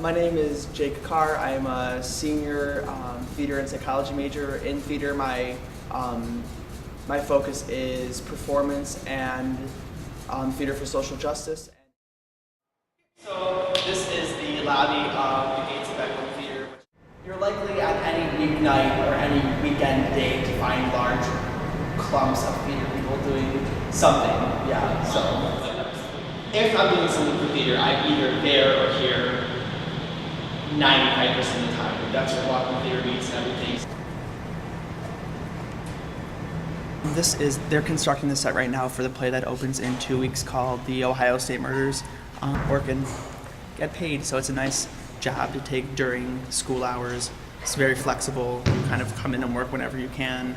My name is Jake Carr. I'm a senior theater and psychology major. In theater, my focus is performance and theater for social justice. So this is the lobby of the Gates of Bedlam Theater. You're likely on any weeknight or any weekend day to find large clumps of theater people doing something. Yeah. So if I'm doing something for theater, I'm either there or here 95% of the time. That's where walking theater meets and everything. They're constructing the set right now for the play that opens in 2 weeks called The Ohio State Murders. Work and get paid, so it's a nice job to take during school hours. It's very flexible. You kind of come in and work whenever you can.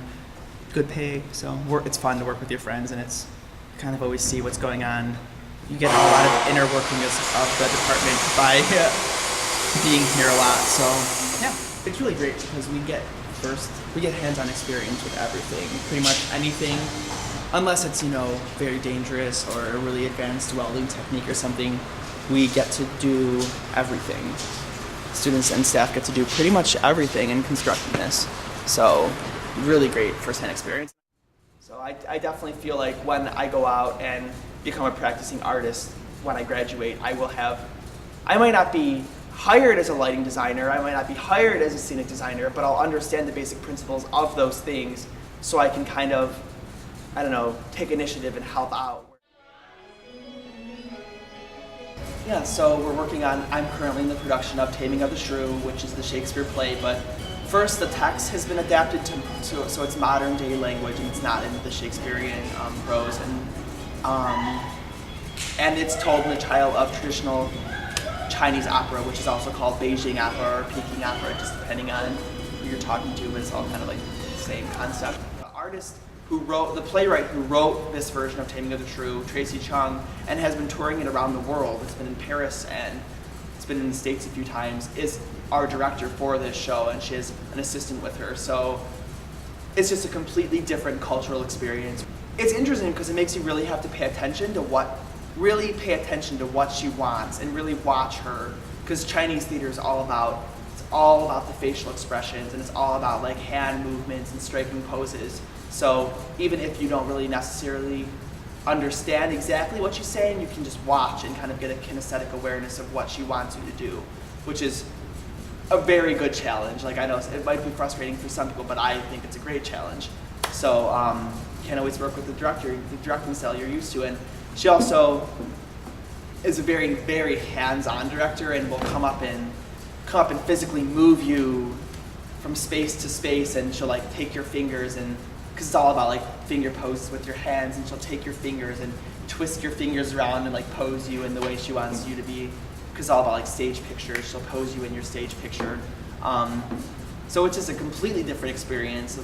Good pay, so it's fun to work with your friends, and it's kind of always see what's going on. You get a lot of inner workings of the department by being here a lot, so yeah, it's really great because we get hands-on experience with everything, pretty much anything, unless it's very dangerous or a really advanced welding technique or something. We get to do everything. Students and staff get to do pretty much everything in constructing this, so really great first-hand experience. So I definitely feel like when I go out and become a practicing artist, when I graduate, I might not be hired as a lighting designer, I might not be hired as a scenic designer, but I'll understand the basic principles of those things so I can kind of, take initiative and help out. Yeah, so I'm currently in the production of Taming of the Shrew, which is the Shakespeare play, but first the text has been adapted to so it's modern day language and it's not in the Shakespearean prose, and it's told in the style of traditional Chinese opera, which is also called Beijing opera or Peking opera, just depending on who you're talking to, but it's all kind of like the same concept. The playwright who wrote this version of Taming of the Shrew, Tracy Chung, and has been touring it around the world, it's been in Paris and it's been in the States a few times, is our director for this show, and she has an assistant with her, so it's just a completely different cultural experience. It's interesting because it makes you really have to pay attention to what she wants and really watch her, because Chinese theater is all about the facial expressions, and it's all about like hand movements and striking poses. So even if you don't really necessarily understand exactly what she's saying, you can just watch and kind of get a kinesthetic awareness of what she wants you to do, which is a very good challenge. Like, I know it might be frustrating for some people, but I think it's a great challenge. So can't always work with the directing style you're used to, and she also is a very, very hands-on director and will come up and physically move you from space to space, and she'll like take your fingers, and because it's all about like finger poses with your hands, and she'll take your fingers and twist your fingers around and like pose you in the way she wants you to be, because it's all about like stage pictures. She'll pose you in your stage picture. So it's just a completely different experience.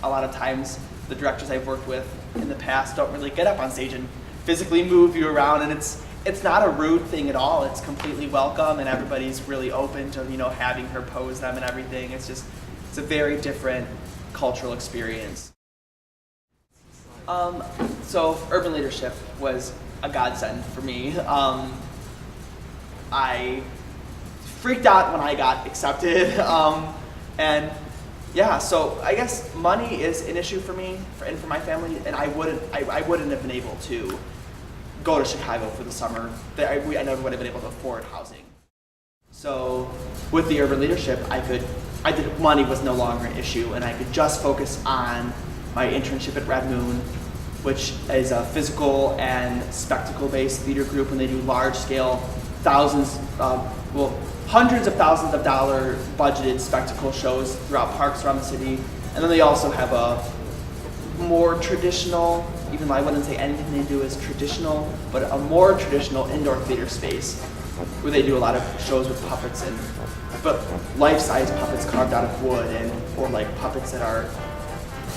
A lot of times the directors I've worked with in the past don't really get up on stage and physically move you around, and it's not a rude thing at all. It's completely welcome, and everybody's really open to having her pose them and everything. It's a very different cultural experience. So urban leadership was a godsend for me. I freaked out when I got accepted, and yeah, so I guess money is an issue for me and for my family, and I wouldn't have been able to go to Chicago for the summer. I never would have been able to afford housing. So with the urban leadership, money was no longer an issue, and I could just focus on my internship at Red Moon, which is a physical and spectacle-based theater group, and they do large-scale, hundreds of thousands of dollar budgeted spectacle shows throughout parks around the city. And then they also have a more traditional, even though I wouldn't say anything they do is traditional, but a more traditional indoor theater space where they do a lot of shows with puppets, but life-size puppets carved out of wood, or like puppets that are,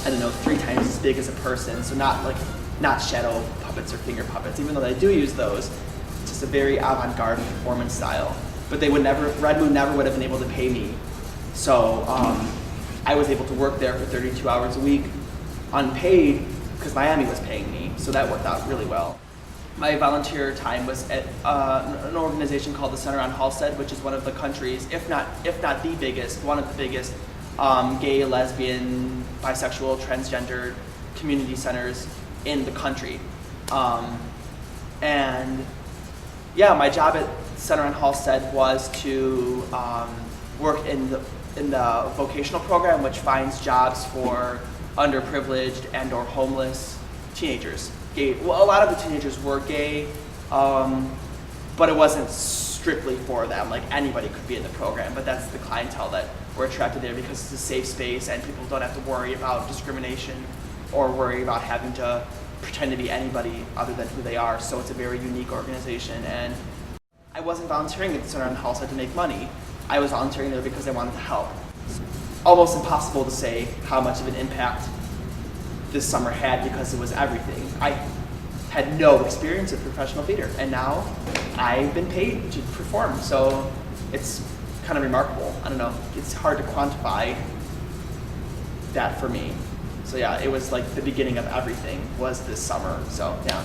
3 times as big as a person. So not shadow puppets or finger puppets, even though they do use those. It's just a very avant-garde performance style. But Red Moon never would have been able to pay me. So I was able to work there for 32 hours a week, unpaid, because Miami was paying me. So that worked out really well. My volunteer time was at an organization called the Center on Halstead, which is one of the country's, if not the biggest, one of the biggest gay, lesbian, bisexual, transgender community centers in the country. And yeah, my job at Center on Halstead was to work in the vocational program, which finds jobs for underprivileged and or homeless teenagers. Gay. Well, a lot of the teenagers were gay, but it wasn't strictly for them. Like anybody could be in the program, but that's the clientele that we're attracted there because it's a safe space and people don't have to worry about discrimination or worry about having to pretend to be anybody other than who they are. So it's a very unique organization, and I wasn't volunteering at the Center on Halstead to make money. I was volunteering there because I wanted to help. It's almost impossible to say how much of an impact this summer had because it was everything. I had no experience in professional theater, and now I've been paid to perform, so it's kind of remarkable. I don't know, it's hard to quantify that for me. So yeah, it was like the beginning of everything was this summer, so yeah.